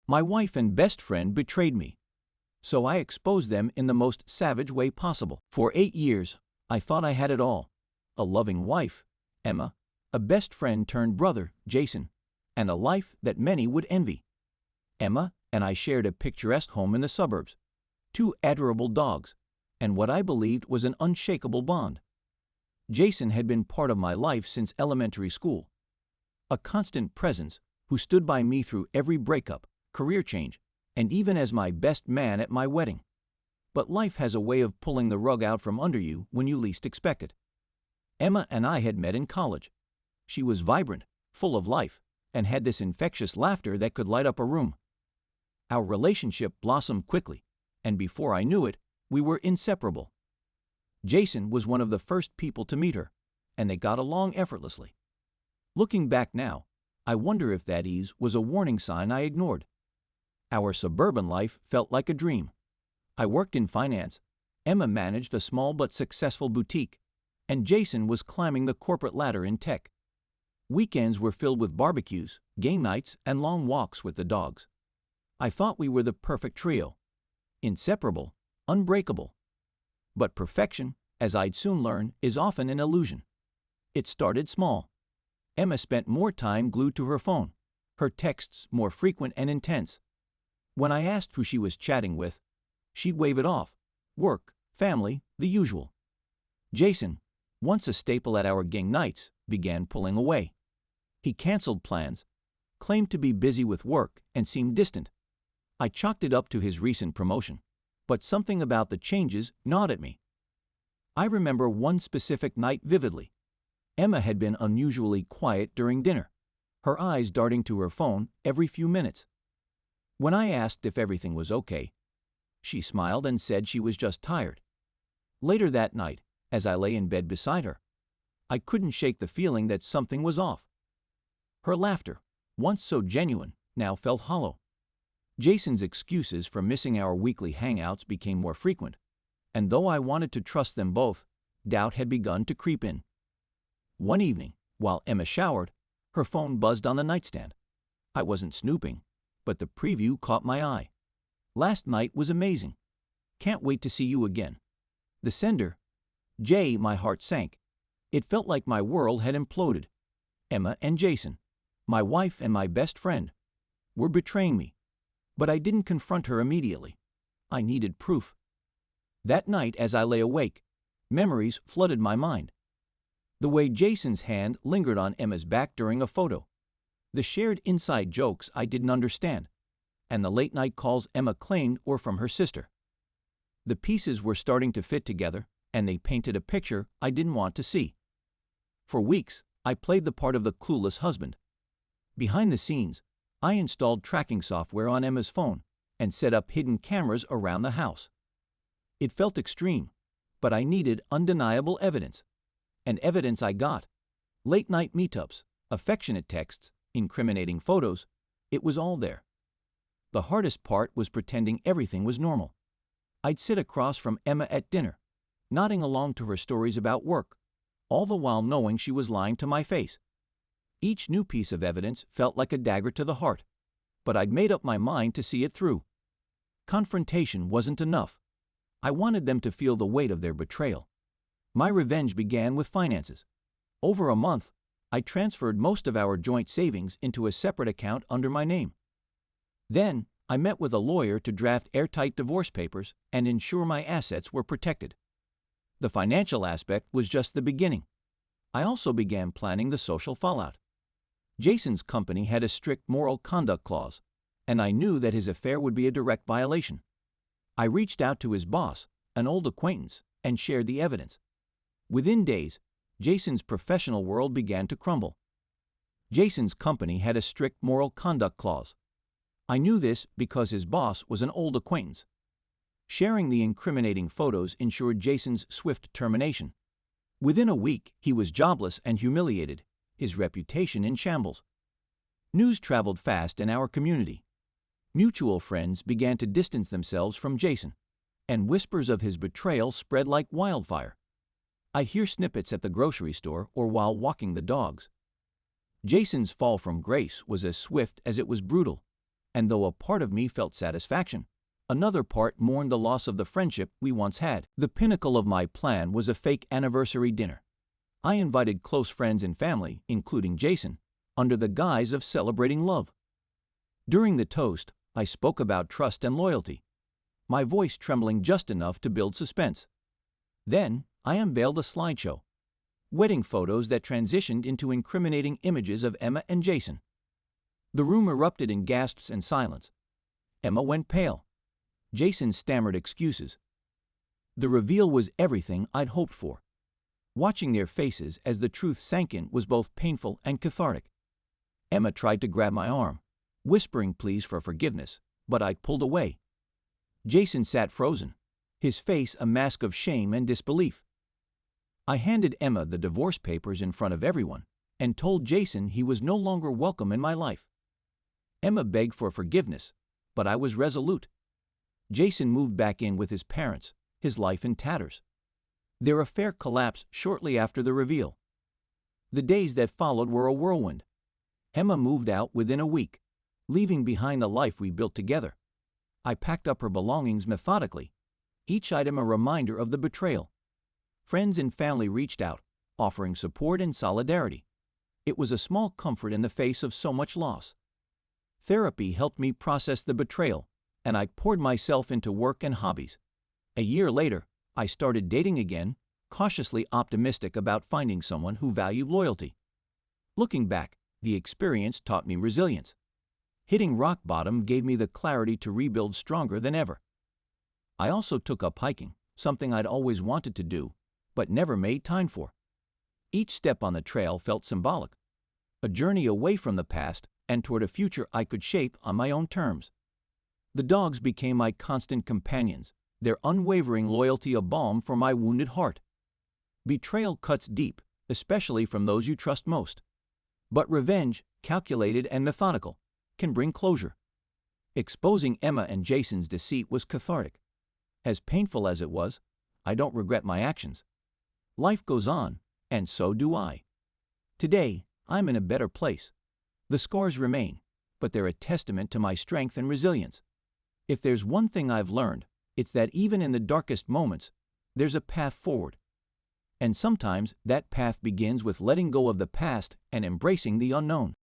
My wife and best friend betrayed me, so I exposed them in the most savage way possible. For 8 years, I thought I had it all: a loving wife, Emma, a best friend turned brother, Jason, and a life that many would envy. Emma and I shared a picturesque home in the suburbs, 2 adorable dogs, and what I believed was an unshakable bond. Jason had been part of my life since elementary school, a constant presence who stood by me through every breakup, career change, and even as my best man at my wedding. But life has a way of pulling the rug out from under you when you least expect it. Emma and I had met in college. She was vibrant, full of life, and had this infectious laughter that could light up a room. Our relationship blossomed quickly, and before I knew it, we were inseparable. Jason was one of the first people to meet her, and they got along effortlessly. Looking back now, I wonder if that ease was a warning sign I ignored. Our suburban life felt like a dream. I worked in finance, Emma managed a small but successful boutique, and Jason was climbing the corporate ladder in tech. Weekends were filled with barbecues, game nights, and long walks with the dogs. I thought we were the perfect trio: inseparable, unbreakable. But perfection, as I'd soon learn, is often an illusion. It started small. Emma spent more time glued to her phone, her texts more frequent and intense. When I asked who she was chatting with, she'd wave it off: work, family, the usual. Jason, once a staple at our gang nights, began pulling away. He canceled plans, claimed to be busy with work, and seemed distant. I chalked it up to his recent promotion, but something about the changes gnawed at me. I remember one specific night vividly. Emma had been unusually quiet during dinner, her eyes darting to her phone every few minutes. When I asked if everything was okay, she smiled and said she was just tired. Later that night, as I lay in bed beside her, I couldn't shake the feeling that something was off. Her laughter, once so genuine, now felt hollow. Jason's excuses for missing our weekly hangouts became more frequent, and though I wanted to trust them both, doubt had begun to creep in. One evening, while Emma showered, her phone buzzed on the nightstand. I wasn't snooping, but the preview caught my eye. "Last night was amazing. Can't wait to see you again." The sender, Jay. My heart sank. It felt like my world had imploded. Emma and Jason, my wife and my best friend, were betraying me. But I didn't confront her immediately. I needed proof. That night, as I lay awake, memories flooded my mind. The way Jason's hand lingered on Emma's back during a photo, the shared inside jokes I didn't understand, and the late-night calls Emma claimed were from her sister. The pieces were starting to fit together, and they painted a picture I didn't want to see. For weeks, I played the part of the clueless husband. Behind the scenes, I installed tracking software on Emma's phone and set up hidden cameras around the house. It felt extreme, but I needed undeniable evidence. And evidence I got: late-night meetups, affectionate texts, incriminating photos. It was all there. The hardest part was pretending everything was normal. I'd sit across from Emma at dinner, nodding along to her stories about work, all the while knowing she was lying to my face. Each new piece of evidence felt like a dagger to the heart, but I'd made up my mind to see it through. Confrontation wasn't enough. I wanted them to feel the weight of their betrayal. My revenge began with finances. Over a month, I transferred most of our joint savings into a separate account under my name. Then, I met with a lawyer to draft airtight divorce papers and ensure my assets were protected. The financial aspect was just the beginning. I also began planning the social fallout. Jason's company had a strict moral conduct clause, and I knew that his affair would be a direct violation. I reached out to his boss, an old acquaintance, and shared the evidence. Within days, Jason's professional world began to crumble. Jason's company had a strict moral conduct clause. I knew this because his boss was an old acquaintance. Sharing the incriminating photos ensured Jason's swift termination. Within a week, he was jobless and humiliated, his reputation in shambles. News traveled fast in our community. Mutual friends began to distance themselves from Jason, and whispers of his betrayal spread like wildfire. I'd hear snippets at the grocery store or while walking the dogs. Jason's fall from grace was as swift as it was brutal, and though a part of me felt satisfaction, another part mourned the loss of the friendship we once had. The pinnacle of my plan was a fake anniversary dinner. I invited close friends and family, including Jason, under the guise of celebrating love. During the toast, I spoke about trust and loyalty, my voice trembling just enough to build suspense. Then, I unveiled a slideshow, wedding photos that transitioned into incriminating images of Emma and Jason. The room erupted in gasps and silence. Emma went pale. Jason stammered excuses. The reveal was everything I'd hoped for. Watching their faces as the truth sank in was both painful and cathartic. Emma tried to grab my arm, whispering pleas for forgiveness, but I pulled away. Jason sat frozen, his face a mask of shame and disbelief. I handed Emma the divorce papers in front of everyone and told Jason he was no longer welcome in my life. Emma begged for forgiveness, but I was resolute. Jason moved back in with his parents, his life in tatters. Their affair collapsed shortly after the reveal. The days that followed were a whirlwind. Emma moved out within a week, leaving behind the life we built together. I packed up her belongings methodically, each item a reminder of the betrayal. Friends and family reached out, offering support and solidarity. It was a small comfort in the face of so much loss. Therapy helped me process the betrayal, and I poured myself into work and hobbies. A year later, I started dating again, cautiously optimistic about finding someone who valued loyalty. Looking back, the experience taught me resilience. Hitting rock bottom gave me the clarity to rebuild stronger than ever. I also took up hiking, something I'd always wanted to do, but never made time for. Each step on the trail felt symbolic, a journey away from the past and toward a future I could shape on my own terms. The dogs became my constant companions, their unwavering loyalty a balm for my wounded heart. Betrayal cuts deep, especially from those you trust most. But revenge, calculated and methodical, can bring closure. Exposing Emma and Jason's deceit was cathartic. As painful as it was, I don't regret my actions. Life goes on, and so do I. Today, I'm in a better place. The scars remain, but they're a testament to my strength and resilience. If there's one thing I've learned, it's that even in the darkest moments, there's a path forward. And sometimes that path begins with letting go of the past and embracing the unknown.